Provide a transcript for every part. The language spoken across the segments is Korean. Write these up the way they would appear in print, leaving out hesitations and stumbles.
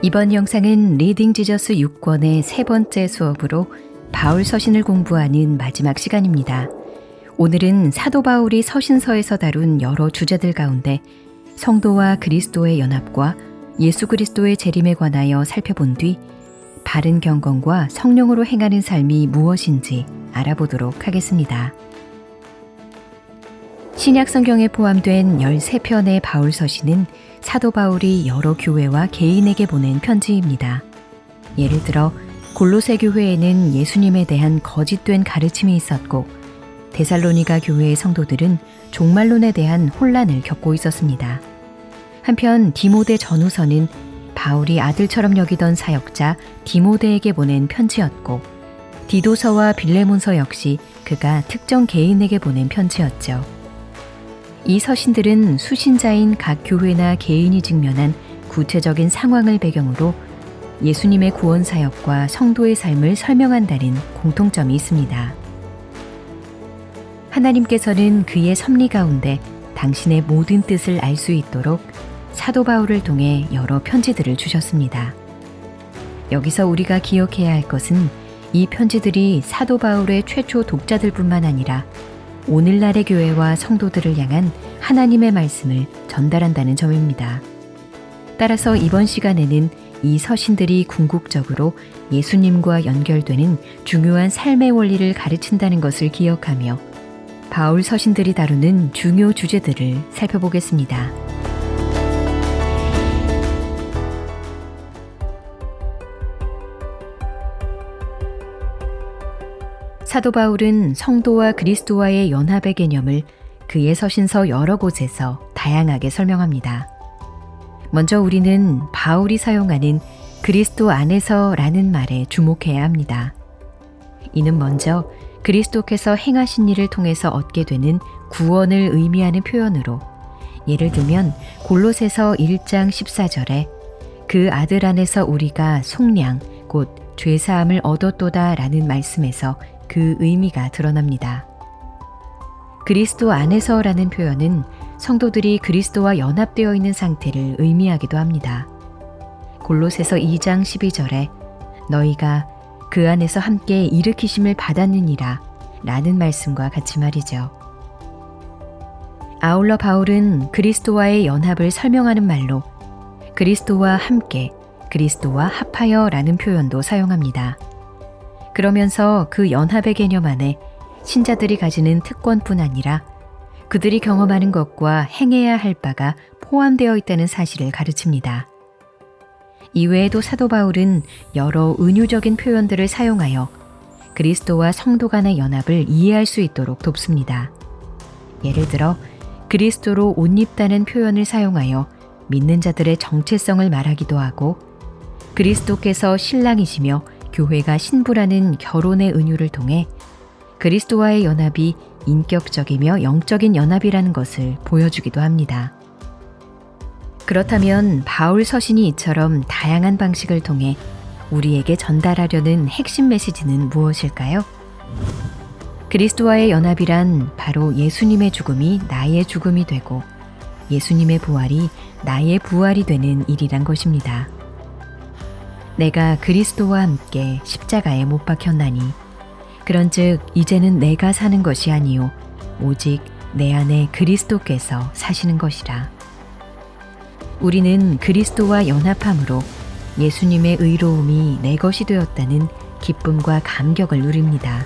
이번 영상은 리딩 지저스 6권의 세 번째 수업으로 바울 서신을 공부하는 마지막 시간입니다. 오늘은 사도 바울이 서신서에서 다룬 여러 주제들 가운데 성도와 그리스도의 연합과 예수 그리스도의 재림에 관하여 살펴본 뒤 바른 경건과 성령으로 행하는 삶이 무엇인지 알아보도록 하겠습니다. 신약 성경에 포함된 13편의 바울 서신은 사도 바울이 여러 교회와 개인에게 보낸 편지입니다. 예를 들어 골로새 교회에는 예수님에 대한 거짓된 가르침이 있었고 데살로니가 교회의 성도들은 종말론에 대한 혼란을 겪고 있었습니다. 한편 디모데 전후서는 바울이 아들처럼 여기던 사역자 디모데에게 보낸 편지였고 디도서와 빌레몬서 역시 그가 특정 개인에게 보낸 편지였죠. 이 서신들은 수신자인 각 교회나 개인이 직면한 구체적인 상황을 배경으로 예수님의 구원 사역과 성도의 삶을 설명한다는 공통점이 있습니다. 하나님께서는 그의 섭리 가운데 당신의 모든 뜻을 알 수 있도록 사도 바울을 통해 여러 편지들을 주셨습니다. 여기서 우리가 기억해야 할 것은 이 편지들이 사도 바울의 최초 독자들뿐만 아니라 오늘날의 교회와 성도들을 향한 하나님의 말씀을 전달한다는 점입니다. 따라서 이번 시간에는 이 서신들이 궁극적으로 예수님과 연결되는 중요한 삶의 원리를 가르친다는 것을 기억하며 바울 서신들이 다루는 중요 주제들을 살펴보겠습니다. 사도 바울은 성도와 그리스도와의 연합의 개념을 그의 서신서 여러 곳에서 다양하게 설명합니다. 먼저 우리는 바울이 사용하는 그리스도 안에서라는 말에 주목해야 합니다. 이는 먼저 그리스도께서 행하신 일을 통해서 얻게 되는 구원을 의미하는 표현으로 예를 들면 골로새서 1장 14절에 그 아들 안에서 우리가 속량 곧 죄사함을 얻었도다 라는 말씀에서 그 의미가 드러납니다. 그리스도 안에서라는 표현은 성도들이 그리스도와 연합되어 있는 상태를 의미하기도 합니다. 골로새서 2장 12절에 너희가 그 안에서 함께 일으키심을 받았느니라 라는 말씀과 같이 말이죠. 아울러 바울은 그리스도와의 연합을 설명하는 말로 그리스도와 함께, 그리스도와 합하여 라는 표현도 사용합니다. 그러면서 그 연합의 개념 안에 신자들이 가지는 특권뿐 아니라 그들이 경험하는 것과 행해야 할 바가 포함되어 있다는 사실을 가르칩니다. 이외에도 사도 바울은 여러 은유적인 표현들을 사용하여 그리스도와 성도 간의 연합을 이해할 수 있도록 돕습니다. 예를 들어 그리스도로 옷 입다는 표현을 사용하여 믿는 자들의 정체성을 말하기도 하고 그리스도께서 신랑이시며 교회가 신부라는 결혼의 은유를 통해 그리스도와의 연합이 인격적이며 영적인 연합이라는 것을 보여주기도 합니다. 그렇다면 바울 서신이 이처럼 다양한 방식을 통해 우리에게 전달하려는 핵심 메시지는 무엇일까요? 그리스도와의 연합이란 바로 예수님의 죽음이 나의 죽음이 되고 예수님의 부활이 나의 부활이 되는 일이란 것입니다. 내가 그리스도와 함께 십자가에 못 박혔나니 그런즉 이제는 내가 사는 것이 아니요 오직 내 안에 그리스도께서 사시는 것이라. 우리는 그리스도와 연합함으로 예수님의 의로움이 내 것이 되었다는 기쁨과 감격을 누립니다.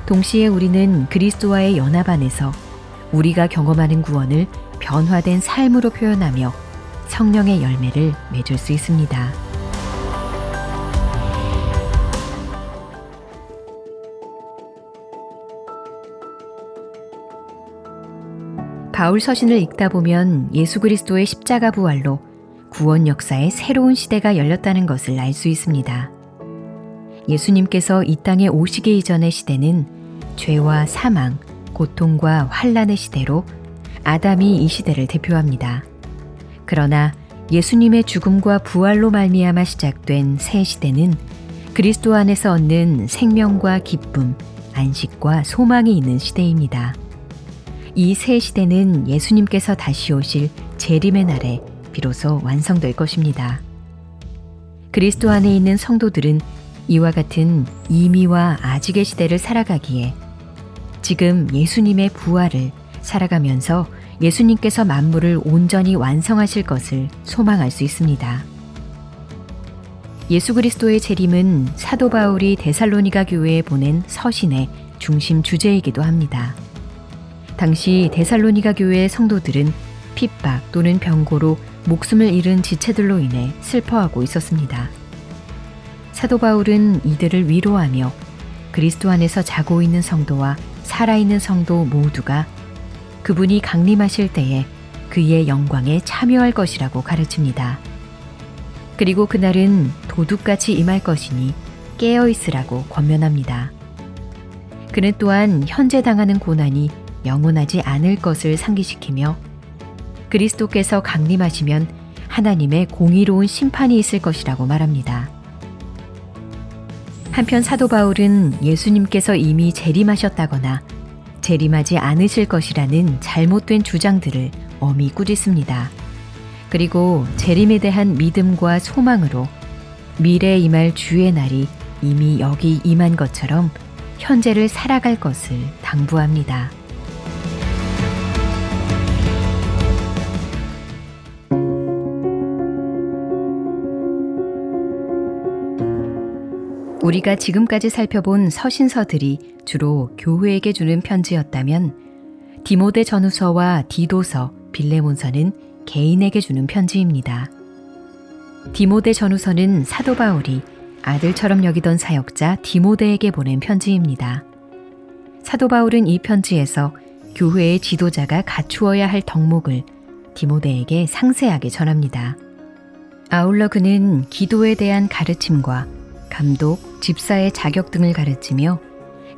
동시에 우리는 그리스도와의 연합 안에서 우리가 경험하는 구원을 변화된 삶으로 표현하며 성령의 열매를 맺을 수 있습니다. 바울 서신을 읽다 보면 예수 그리스도의 십자가 부활로 구원 역사의 새로운 시대가 열렸다는 것을 알 수 있습니다. 예수님께서 이 땅에 오시기 이전의 시대는 죄와 사망, 고통과 환난의 시대로 아담이 이 시대를 대표합니다. 그러나 예수님의 죽음과 부활로 말미암아 시작된 새 시대는 그리스도 안에서 얻는 생명과 기쁨, 안식과 소망이 있는 시대입니다. 이 새 시대는 예수님께서 다시 오실 재림의 날에 비로소 완성될 것입니다. 그리스도 안에 있는 성도들은 이와 같은 이미와 아직의 시대를 살아가기에 지금 예수님의 부활을 살아가면서 예수님께서 만물을 온전히 완성하실 것을 소망할 수 있습니다. 예수 그리스도의 재림은 사도 바울이 데살로니가 교회에 보낸 서신의 중심 주제이기도 합니다. 당시 데살로니가 교회의 성도들은 핍박 또는 병고로 목숨을 잃은 지체들로 인해 슬퍼하고 있었습니다. 사도 바울은 이들을 위로하며 그리스도 안에서 자고 있는 성도와 살아있는 성도 모두가 그분이 강림하실 때에 그의 영광에 참여할 것이라고 가르칩니다. 그리고 그날은 도둑같이 임할 것이니 깨어 있으라고 권면합니다. 그는 또한 현재 당하는 고난이 영원하지 않을 것을 상기시키며 그리스도께서 강림하시면 하나님의 공의로운 심판이 있을 것이라고 말합니다. 한편 사도 바울은 예수님께서 이미 재림하셨다거나 재림하지 않으실 것이라는 잘못된 주장들을 엄히 꾸짖습니다. 그리고 재림에 대한 믿음과 소망으로 미래에 임할 주의 날이 이미 여기 임한 것처럼 현재를 살아갈 것을 당부합니다. 우리가 지금까지 살펴본 서신서들이 주로 교회에게 주는 편지였다면 디모데 전후서와 디도서, 빌레몬서는 개인에게 주는 편지입니다. 디모데 전후서는 사도 바울이 아들처럼 여기던 사역자 디모데에게 보낸 편지입니다. 사도 바울은 이 편지에서 교회의 지도자가 갖추어야 할 덕목을 디모데에게 상세하게 전합니다. 아울러 그는 기도에 대한 가르침과 감독, 집사의 자격 등을 가르치며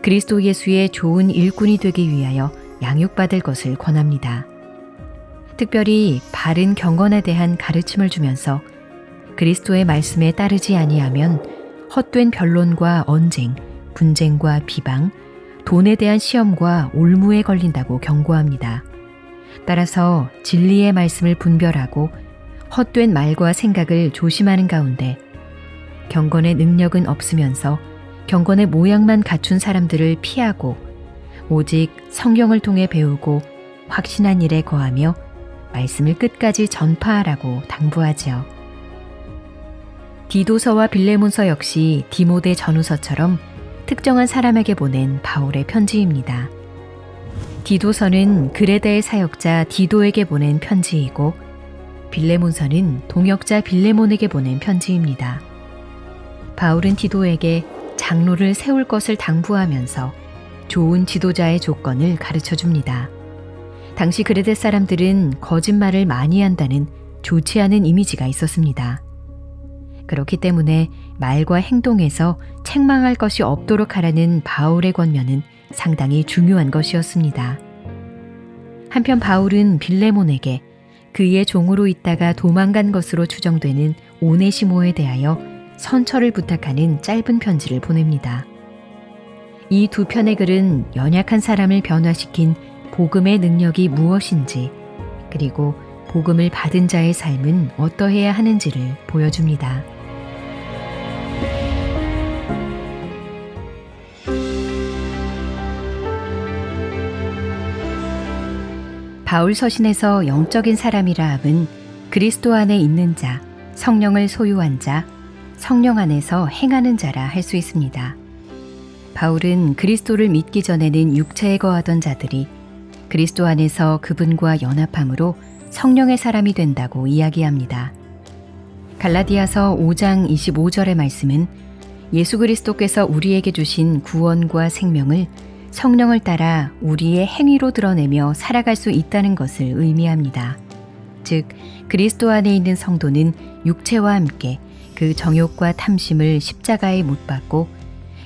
그리스도 예수의 좋은 일꾼이 되기 위하여 양육받을 것을 권합니다. 특별히 바른 경건에 대한 가르침을 주면서 그리스도의 말씀에 따르지 아니하면 헛된 변론과 언쟁, 분쟁과 비방, 돈에 대한 시험과 올무에 걸린다고 경고합니다. 따라서 진리의 말씀을 분별하고 헛된 말과 생각을 조심하는 가운데 경건의 능력은 없으면서 경건의 모양만 갖춘 사람들을 피하고 오직 성경을 통해 배우고 확신한 일에 거하며 말씀을 끝까지 전파하라고 당부하지요. 디도서와 빌레몬서 역시 디모데 전후서처럼 특정한 사람에게 보낸 바울의 편지입니다. 디도서는 그레다의 사역자 디도에게 보낸 편지이고 빌레몬서는 동역자 빌레몬에게 보낸 편지입니다. 바울은 디도에게 장로를 세울 것을 당부하면서 좋은 지도자의 조건을 가르쳐줍니다. 당시 그레데 사람들은 거짓말을 많이 한다는 좋지 않은 이미지가 있었습니다. 그렇기 때문에 말과 행동에서 책망할 것이 없도록 하라는 바울의 권면은 상당히 중요한 것이었습니다. 한편 바울은 빌레몬에게 그의 종으로 있다가 도망간 것으로 추정되는 오네시모에 대하여 선처를 부탁하는 짧은 편지를 보냅니다. 이 두 편의 글은 연약한 사람을 변화시킨 복음의 능력이 무엇인지, 그리고 복음을 받은 자의 삶은 어떠해야 하는지를 보여줍니다. 바울 서신에서 영적인 사람이라 함은 그리스도 안에 있는 자, 성령을 소유한 자, 성령 안에서 행하는 자라 할 수 있습니다. 바울은 그리스도를 믿기 전에는 육체에 거하던 자들이 그리스도 안에서 그분과 연합함으로 성령의 사람이 된다고 이야기합니다. 갈라디아서 5장 25절의 말씀은 예수 그리스도께서 우리에게 주신 구원과 생명을 성령을 따라 우리의 행위로 드러내며 살아갈 수 있다는 것을 의미합니다. 즉, 그리스도 안에 있는 성도는 육체와 함께 그 정욕과 탐심을 십자가에 못 박고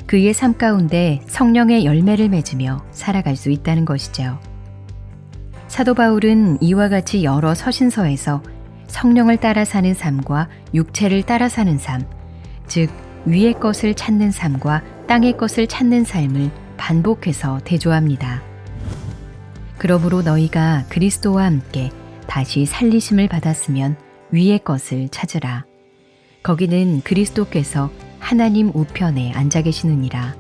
그의 삶 가운데 성령의 열매를 맺으며 살아갈 수 있다는 것이죠. 사도 바울은 이와 같이 여러 서신서에서 성령을 따라 사는 삶과 육체를 따라 사는 삶, 즉 위의 것을 찾는 삶과 땅의 것을 찾는 삶을 반복해서 대조합니다. 그러므로 너희가 그리스도와 함께 다시 살리심을 받았으면 위의 것을 찾으라. 거기는 그리스도께서 하나님 우편에 앉아 계시느니라.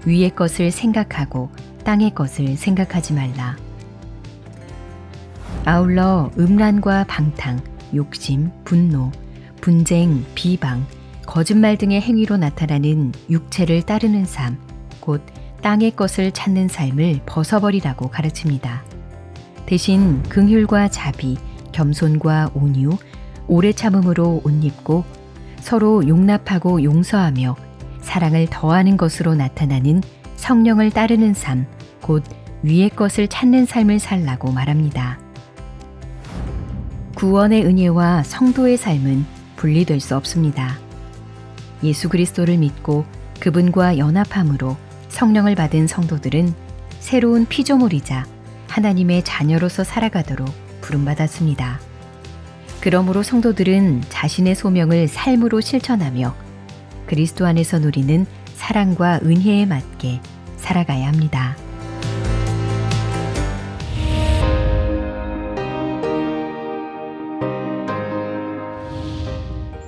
위의 것을 생각하고 땅의 것을 생각하지 말라. 아울러 음란과 방탕, 욕심, 분노, 분쟁, 비방, 거짓말 등의 행위로 나타나는 육체를 따르는 삶, 곧 땅의 것을 찾는 삶을 벗어버리라고 가르칩니다. 대신 긍휼과 자비, 겸손과 온유, 오래 참음으로 옷 입고 서로 용납하고 용서하며 사랑을 더하는 것으로 나타나는 성령을 따르는 삶, 곧 위의 것을 찾는 삶을 살라고 말합니다. 구원의 은혜와 성도의 삶은 분리될 수 없습니다. 예수 그리스도를 믿고 그분과 연합함으로 성령을 받은 성도들은 새로운 피조물이자 하나님의 자녀로서 살아가도록 부름받았습니다. 그러므로 성도들은 자신의 소명을 삶으로 실천하며 그리스도 안에서 누리는 사랑과 은혜에 맞게 살아가야 합니다.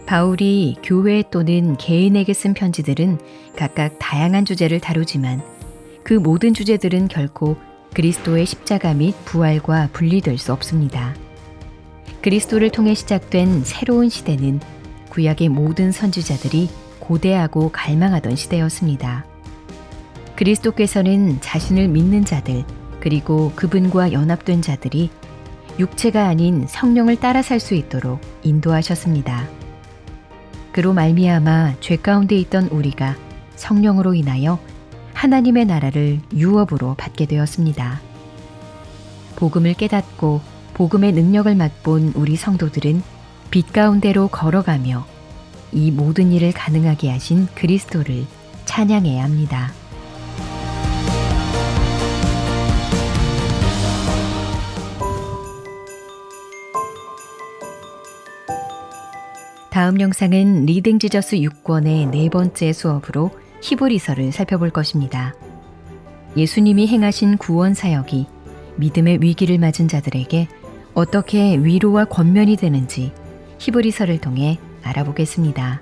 바울이 교회 또는 개인에게 쓴 편지들은 각각 다양한 주제를 다루지만 그 모든 주제들은 결코 그리스도의 십자가 및 부활과 분리될 수 없습니다. 그리스도를 통해 시작된 새로운 시대는 구약의 모든 선지자들이 고대하고 갈망하던 시대였습니다. 그리스도께서는 자신을 믿는 자들 그리고 그분과 연합된 자들이 육체가 아닌 성령을 따라 살 수 있도록 인도하셨습니다. 그로 말미암아 죄 가운데 있던 우리가 성령으로 인하여 하나님의 나라를 유업으로 받게 되었습니다. 복음을 깨닫고 복음의 능력을 맛본 우리 성도들은 빛 가운데로 걸어가며 이 모든 일을 가능하게 하신 그리스도를 찬양해야 합니다. 다음 영상은 리딩 지저스 6권의 네 번째 수업으로 히브리서를 살펴볼 것입니다. 예수님이 행하신 구원 사역이 믿음의 위기를 맞은 자들에게 어떻게 위로와 권면이 되는지 히브리서를 통해 알아보겠습니다.